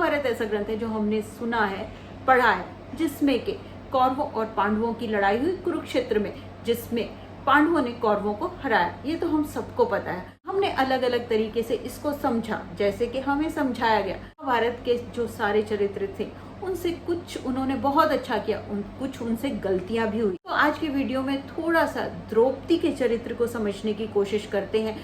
महाभारत ऐसा ग्रंथ है जो हमने सुना है, पढ़ा है, जिसमें के कौरवों और पांडवों की लड़ाई हुई कुरुक्षेत्र में, जिसमें पांडवों ने कौरवों को हराया। ये तो हम सबको पता है। हमने अलग अलग तरीके से इसको समझा, जैसे कि हमें समझाया गया। महाभारत के जो सारे चरित्र थे उनसे कुछ उन्होंने बहुत अच्छा किया, कुछ उनसे गलतियां भी हुई। तो आज के वीडियो में थोड़ा सा द्रौपदी के चरित्र को समझने की कोशिश करते हैं।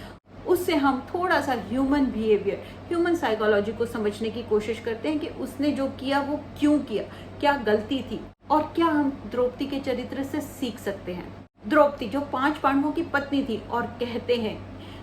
उससे हम थोड़ा सा ह्यूमन बिहेवियर, ह्यूमन साइकोलॉजी को समझने की कोशिश करते हैं कि उसने जो किया वो क्यों किया, क्या गलती थी और क्या हम द्रौपदी के चरित्र से सीख सकते हैं। द्रौपदी जो 5 पांडवों की पत्नी थी, और कहते हैं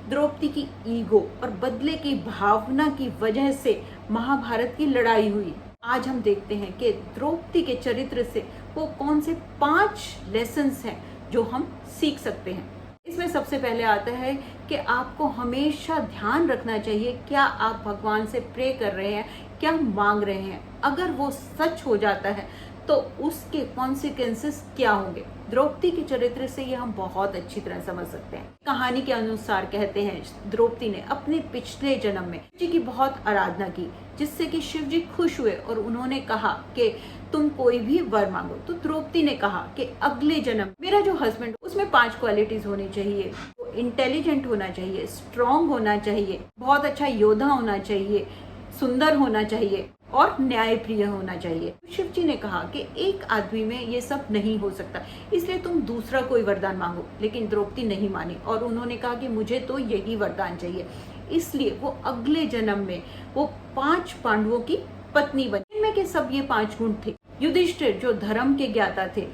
द्रौपदी की ईगो और बदले की भावना की वजह से महाभारत की लड़ाई हुई। आज हम देखते हैं कि द्रौपदी के चरित्र से वो कौन से 5 लेसन्स हैं जो हम सीख सकते हैं। इसमें सबसे पहले आता है कि आपको हमेशा ध्यान रखना चाहिए क्या आप भगवान से प्रे कर रहे हैं, क्या मांग रहे हैं। अगर वो सच हो जाता है तो उसके कॉन्सिक्वेंसेस क्या होंगे। द्रौपदी के चरित्र से ये हम बहुत अच्छी तरह समझ सकते हैं। कहानी के अनुसार कहते हैं द्रौपदी ने अपने पिछले जन्म में शिव जी की बहुत आराधना की, जिससे कि शिव जी खुश हुए और उन्होंने कहा कि तुम कोई भी वर मांगो। तो द्रौपदी ने कहा कि अगले जन्म मेरा जो हस्बैंड, उसमें 5 क्वालिटीज होनी चाहिए। वो इंटेलिजेंट होना चाहिए, स्ट्रॉन्ग होना चाहिए, बहुत अच्छा योद्धा होना चाहिए, सुंदर होना चाहिए और न्यायप्रिय होना चाहिए। शिव जी ने कहा कि एक आदमी में ये सब नहीं हो सकता, इसलिए तुम दूसरा कोई वरदान मांगो। लेकिन द्रौपदी नहीं मानी और उन्होंने कहा कि मुझे तो यही वरदान चाहिए। इसलिए वो अगले जन्म में वो 5 पांडवों की पत्नी बनी। इनमें के सब ये 5 गुण थे। युधिष्ठिर जो धर्म के ज्ञाता थे,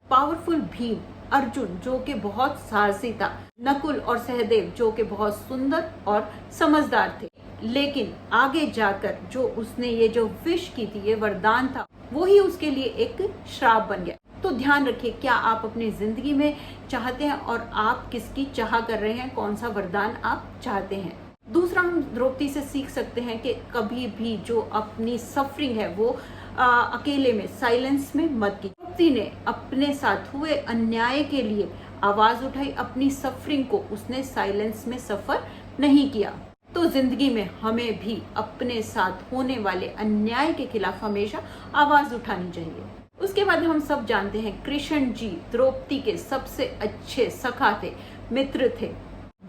पावरफुल भीम, अर्जुन जो कि बहुत साहसी था, नकुल और सहदेव जो कि बहुत सुंदर और समझदार थे। लेकिन आगे जाकर जो उसने ये जो विश की थी, ये वरदान था, वो ही उसके लिए एक श्राप बन गया। तो ध्यान रखिए क्या आप अपनी जिंदगी में चाहते हैं और आप किसकी चाह कर रहे हैं, कौन सा वरदान आप चाहते हैं। दूसरा हम द्रौपदी से सीख सकते हैं कि कभी भी जो अपनी सफरिंग है वो अकेले में, साइलेंस में मत की। द्रौपदी ने अपने साथ हुए अन्याय के लिए आवाज उठाई, अपनी सफरिंग को उसने साइलेंस में सफर नहीं किया। तो जिंदगी में हमें भी अपने साथ होने वाले अन्याय के खिलाफ हमेशा आवाज उठानी चाहिए। उसके बाद हम सब जानते हैं कृष्ण जी द्रौपदी के सबसे अच्छे सखा थे, मित्र थे,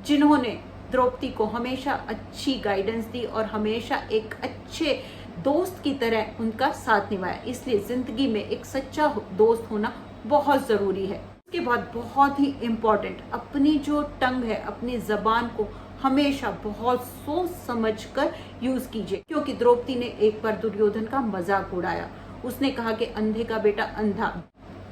जिन्होंने द्रौपदी को हमेशा अच्छी गाइडेंस दी और हमेशा एक अच्छे दोस्त की तरह उनका साथ निभाया। इसलिए जिंदगी में एक सच्चा दोस्त होना बहुत जरूरी है। उसके बाद बहुत ही इम्पोर्टेंट, अपनी जो टंग है, अपनी जबान को हमेशा बहुत सोच समझ कर यूज कीजिए। क्योंकि द्रौपदी ने एक बार दुर्योधन का मजाक उड़ाया। उसने कहा कि अंधे का बेटा अंधा,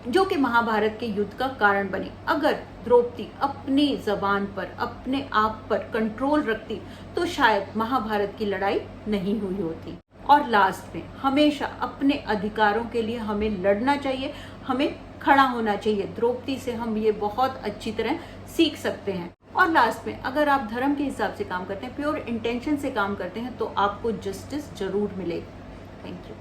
जो कि महाभारत के युद्ध का कारण बनी। अगर द्रौपदी अपनी जबान पर, अपने आप पर कंट्रोल रखती तो शायद महाभारत की लड़ाई नहीं हुई होती। और लास्ट में हमेशा अपने अधिकारों के लिए हमें लड़ना चाहिए, हमें खड़ा होना चाहिए। द्रौपदी से हम ये बहुत अच्छी तरह सीख सकते हैं। और लास्ट में अगर आप धर्म के हिसाब से काम करते हैं, प्योर इंटेंशन से काम करते हैं, तो आपको जस्टिस जरूर मिलेगी। Thank you.